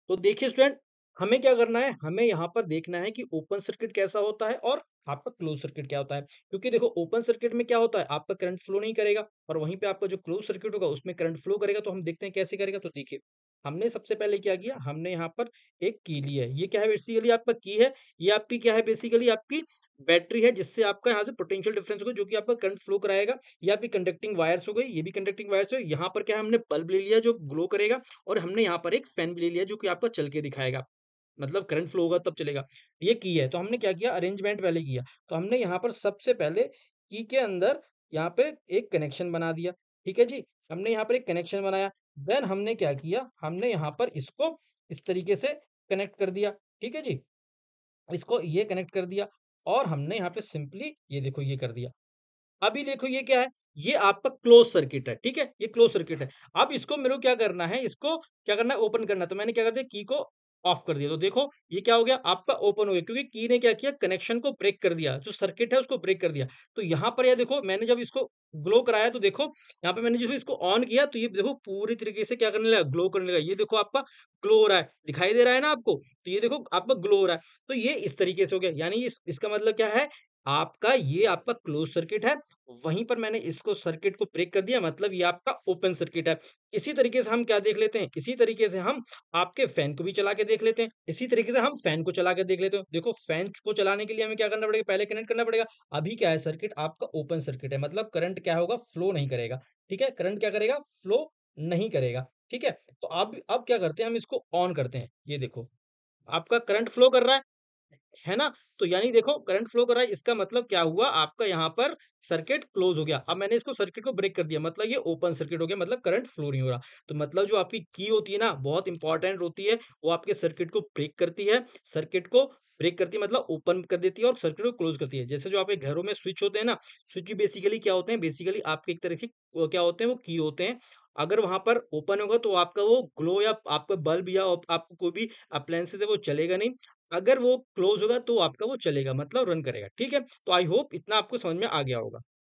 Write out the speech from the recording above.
तो देखिए स्टूडेंट, हमें क्या करना है, हमें यहाँ पर देखना है कि ओपन सर्किट कैसा होता है और आपका क्लोज़ सर्किट क्या होता है। क्योंकि देखो ओपन सर्किट में क्या होता है, आपका करंट फ्लो नहीं करेगा और वहीं पे आपका जो क्लोज़ सर्किट होगा उसमें करंट फ्लो करेगा। तो हम देखते हैं कैसे करेगा। तो देखिए, हमने सबसे पहले क्या किया, हमने यहाँ पर एक की ली है। ये क्या है, बेसिकली आपका की है, ये आपकी क्या है, बेसिकली आपकी बैटरी है, जिससे आपका यहाँ से पोटेंशियल डिफरेंस होगा जो कि आपका करंट फ्लो कराएगा। ये आपकी कंडक्टिंग वायर्स हो गई, ये भी कंडक्टिंग वायर्स है। यहाँ पर क्या है, हमने बल्ब ले लिया जो ग्लो करेगा और हमने यहाँ पर एक फैन भी ले लिया जो कि आपका चल के दिखाएगा। मतलब करंट फ्लो होगा तब चलेगा। ये की है, तो हमने क्या किया, अरेंजमेंट पहले किया। तो हमने यहाँ पर सबसे पहले की के अंदर यहाँ पे एक कनेक्शन बना दिया, ठीक है जी? हमने यहाँ पर एक कनेक्शन बनाया, देन हमने क्या किया, हमने यहाँ पर इसको इस तरीके से कनेक्ट कर दिया, ठीक है जी? इसको ये कनेक्ट कर दिया और हमने यहाँ पे सिंपली ये देखो ये कर दिया। अभी देखो ये क्या है? ये आपका क्लोज़ सर्किट है, ठीक है? ये क्लोज़ सर्किट है। अब इसको मेरे को क्या करना है, इसको क्या करना है, ओपन करना है। तो मैंने क्या कर दिया, की को ऑफ कर दिया। तो देखो ये क्या हो गया, आपका ओपन हो गया क्योंकि की ने क्या किया, कनेक्शन को ब्रेक कर दिया। जो सर्किट है उसको ब्रेक कर दिया। तो यहाँ पर ये देखो, मैंने जब इसको ग्लो कराया तो देखो यहाँ पे मैंने जब इसको ऑन किया तो ये देखो पूरी तरीके से क्या करने लगा, ग्लो करने लगा। ये देखो आपका ग्लो हो रहा है, दिखाई दे रहा है ना आपको? तो ये देखो आपका ग्लो हो रहा है। तो ये इस तरीके से हो गया। यानी इसका मतलब क्या है, आपका ये आपका क्लोज़ सर्किट है। वहीं पर मैंने इसको सर्किट को ब्रेक कर दिया, मतलब ये आपका ओपन सर्किट है। इसी तरीके से हम क्या देख लेते हैं, इसी तरीके से हम आपके फैन को भी चला के देख लेते हैं। इसी तरीके से हम फैन को चला के देख लेते हैं। देखो फैन को चलाने के लिए हमें क्या करना पड़ेगा, पहले कनेक्ट करना पड़ेगा। अभी क्या है, सर्किट आपका ओपन सर्किट है, मतलब करंट क्या होगा, फ्लो नहीं करेगा। ठीक है? करंट क्या करेगा, फ्लो नहीं करेगा। ठीक है? तो अब क्या करते हैं, हम इसको ऑन करते हैं। ये देखो, आपका करंट फ्लो कर रहा है ना? तो यानी देखो करंट फ्लो कर रहा है, इसका मतलब क्या हुआ, आपका यहाँ पर सर्किट क्लोज़ हो गया। अब मैंने इसको सर्किट को ब्रेक कर दिया, मतलब ये ओपन सर्किट हो गया, मतलब करंट फ्लो नहीं हो रहा। तो मतलब जो आपकी की होती है ना, बहुत इंपॉर्टेंट होती है, वो आपके सर्किट को ब्रेक करती है। सर्किट को ब्रेक करती है मतलब ओपन कर देती है और सर्किट को क्लोज़ करती है। जैसे जो आपके घरों में स्विच होते हैं ना, स्विच भी बेसिकली क्या होते हैं, बेसिकली आपके एक तरह से वो क्या होते हैं, वो की होते हैं। अगर वहाँ पर ओपन होगा तो आपका वो ग्लो या आपका बल्ब या आपको कोई भी अप्लायंसेस है वो चलेगा नहीं। अगर वो क्लोज़ होगा तो आपका वो चलेगा मतलब रन करेगा, ठीक है? तो आई होप इतना आपको समझ में आ गया होगा।